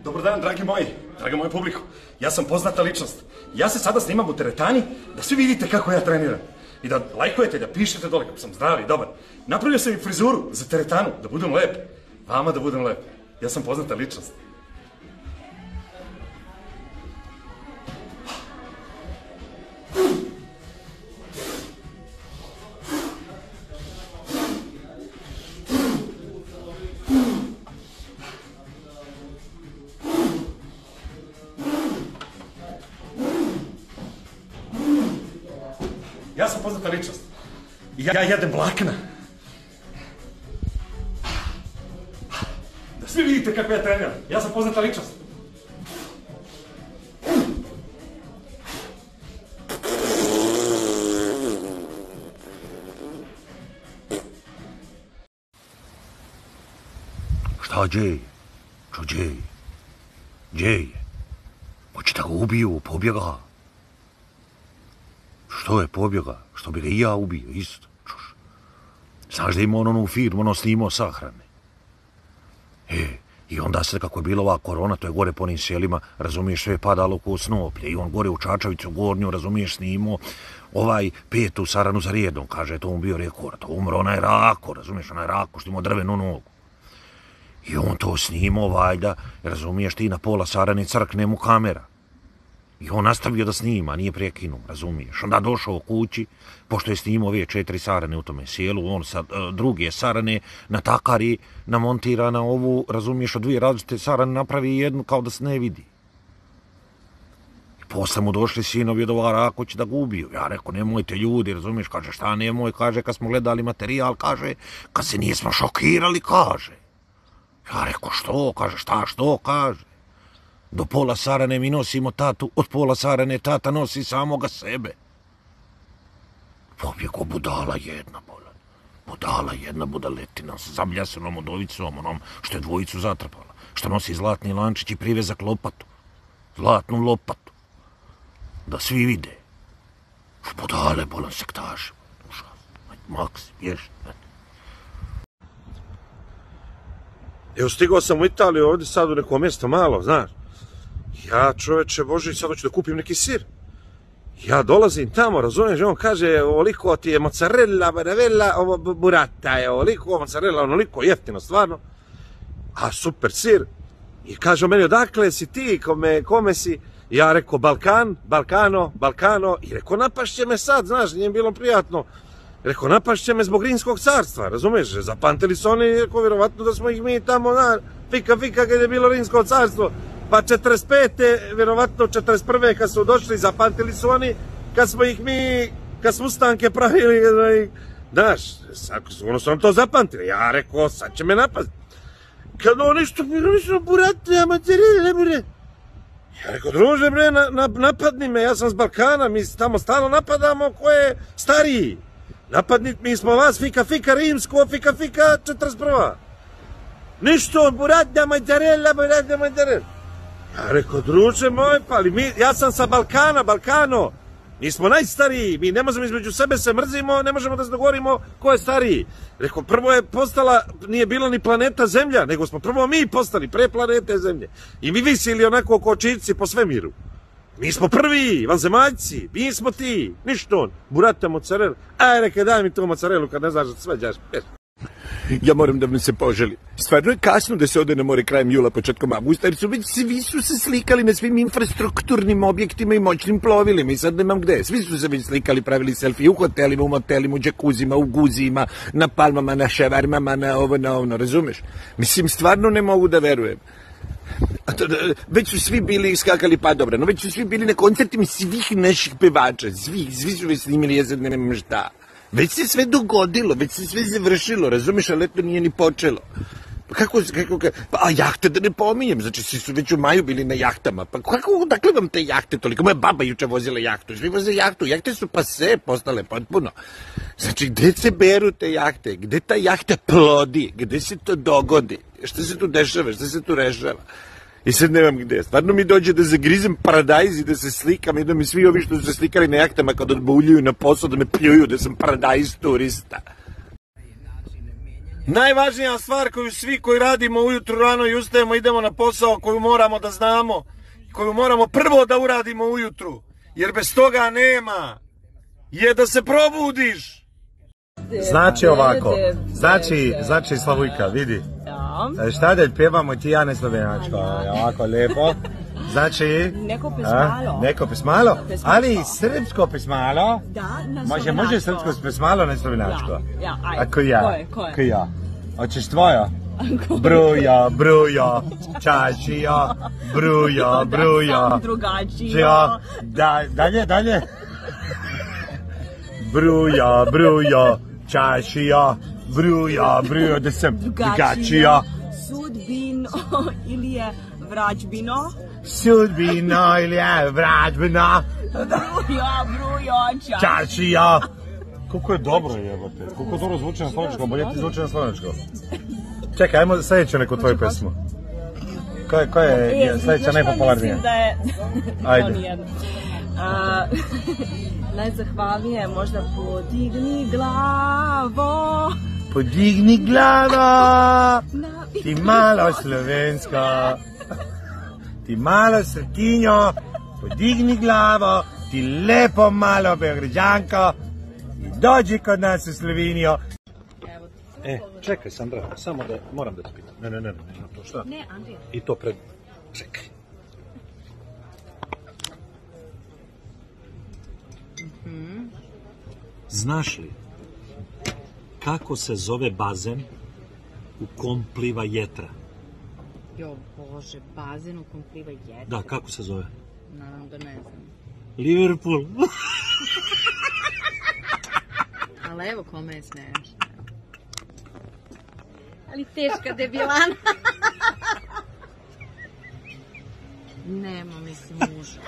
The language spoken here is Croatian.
Dobar dan, dragi moji publiku. Ja sam poznata ličnost. Ja se sada snimam u teretani da svi vidite kako ja treniram. I da lajkujete, da pišete dole kako sam zdrav i dobar. Napravio sam i frizuru za teretanu, da budem lep. Vama da budem lep. Ja sam poznata ličnost. Ja sam poznata ličnost. I ja jedem vlakna. Da svi vidite kako ja treniram. Ja sam poznata ličnost. Šta Džej? Čo Džej? Džej? Hoće da ga ubiju, pobjega. Što je pobjega? Što bi ga i ja ubio, isto. Čuš. Znaš da ima onu firmu, ono snimao sahrane. I onda se kako je bila ova korona, to je gore po onim selima, razumiješ, sve je padalo ko snoplje. I on gore u Čačavicu gornju, razumiješ, snimao 5. saranu za redom, kaže, to mu bio rekord. Umro onaj Rako, razumiješ, onaj Rako što imao drvenu nogu. I on to snimao, valjda, razumiješ, ti na pola sarane crkne mu kamera. I on nastavio da snima, nije prekinuo, razumiješ. Onda došao kući, pošto je snimao ove 4 sarane u tome sjelu, on sa druge sarane na takari namontira na ovu, razumiješ, od 2 različite sarane napravi jednu kao da se ne vidi. I posle mu došli sinovi od ovara, ako će da ga ubiju. Ja rekao, nemojte ljudi, razumiješ, kaže, šta nemoj, kaže, kad smo gledali materijal, kaže, kad se nismo šokirali, kaže. Ja rekao, što, kaže, šta, što, kaže. Do pola sarane mi nosimo tatu, od pola sarane tata nosi samoga sebe. Pobjego budala jedna, bolan. Budala jedna budaletina sa zabljasenom odovicom, onom što je dvojicu zatrpala. Što nosi zlatni lančić i privezak lopatu. Zlatnu lopatu. Da svi vide. Budale, bolan, sektaži. Maksi, bježi. Evo, stigao sam u Italiju ovdje sad u neko mjesto malo, znaš. Ja, čoveče Boži, sad hoću da kupim neki sir. Ja dolazim tamo, razumiješ, on kaže, ovoliko ti je mozzarella, ovo burrata je, ovoliko mozzarella, onoliko jeftino, stvarno. A super sir. I kaže meni, odakle si ti, kome si? Ja rekao, Balkano. I rekao, napašće me sad, znaš, nije bilo prijatno. Rekao, napašće me zbog Rimskog carstva, razumiješ? Zapamtili su oni, rekao, vjerovatno da smo ih mi tamo, fika, kad je bilo Rimsko carstvo. Pa 45. vjerovatno 41. kad su došli, zapamtili su oni, kad smo ih mi, kad smo ustanke pravili, znaš, ono su nam to zapamtili. Ja rekao, sad će me napast. Kad oni što burate, mozzarella, bre. Ja rekao, druže bre, napadni me, ja sam s Balkana, mi tamo stalno napadamo ko je stariji. Napadni, mi smo vas, fika, rimsko, fika, 41. Ništo, burate, mozzarella. Ja rekao, druže moj, pa ali ja sam sa Balkano, mi smo najstariji, mi ne možemo između sebe se mrzimo, ne možemo da se dogovorimo ko je stariji. Rekao, prvo je postala, nije bilo ni planeta Zemlja, nego smo prvo mi postali, pre planete Zemlje. I mi visili onako ko čivci po svemiru. Mi smo prvi, vanzemaljci, mi smo ti, ništo, burata mozzarella. Aj, rekao, daj mi tu mozzarellu kad ne znaš da svađaš. Ja moram da vam se poželim. Stvarno je kasno da se ode na more krajem jula, početkom avgusta, jer svi su se slikali na svim infrastrukturnim objektima i moćnim plovilima i sad nemam gde. Svi su se već slikali, pravili selfie u hotelima, u motelima, u džakuzima, u guzima, na palmama, na ševarmama, na ono, razumeš? Mislim, stvarno ne mogu da verujem. Već su svi bili skakali, pa dobro, no već su svi bili na koncertima svih naših pevača, svi su već snimili, ja sad ne nemam šta. Već se sve dogodilo, već se sve završilo, razumiješ, ali eto nije ni počelo. A jahte da ne pominjem, znači svi su već u maju bili na jahtama, pa dakle vam te jahte toliko, moja baba juče vozila jahtu, svi voze jahtu, jahte su pase postale potpuno. Znači gde se beru te jahte, gde ta jahta plodi, gde se to dogodi, šta se tu dešava, šta se tu rešava. I sad nemam gde, stvarno mi dođe da zagrizem paradajz i da se slikam i da mi svi ovi što su se slikali na jahtama kad odbavljuju na posao da me pljuju da sam paradajz turista. Najvažnija stvar koju svi koji radimo ujutru rano i ustajemo, idemo na posao, koju moramo da znamo, koju moramo prvo da uradimo ujutru, jer bez toga nema, je da se probudiš. Znači ovako, znači Slavujka, vidi. Šta da pjevamo ti ja ne slovenačko, ovako lijepo. Znači, neko pismalo, ali i srpsko pismalo. Može srpsko pismalo, ne slovenačko. Ako ja. Hoćeš tvoja? Bruja, čašija, bruja. Drugačija. Dalje. Bruja, čašija, bruja, da sam drugačija. Sudbino ili je vrađbino? Sudbino ili je vrađbino. Bruja, čašija. Koliko je dobro jebote, koliko dobro zvuči na slovenačkom, bolje ti zvuči na slovenačkom. Čekaj, ajmo sljedeću neku tvoju pesmu. Koja je sljedeća najpopularnija? Mislim da je... Ajde. Najzahvalnije je možda podigni glavo. Podigni glavo, ti malo slovenska, ti malo srtinjo, podigni glavo, ti lepo malo Beograđanko i dođi kod nas u Slovenijo. Čekaj Sandra, samo da, moram da te pitam. Ne, to šta? Ne, Andrija. I to pred... Čekaj. Znaš li kako se zove bazen u kom pliva jetra? Jo bože, bazen u kom pliva jetra? Da, kako se zove? Naravno da ne znam. Liverpool. Ali evo kome je smiješ. Ali teška debilana. Nema, mislim, muža.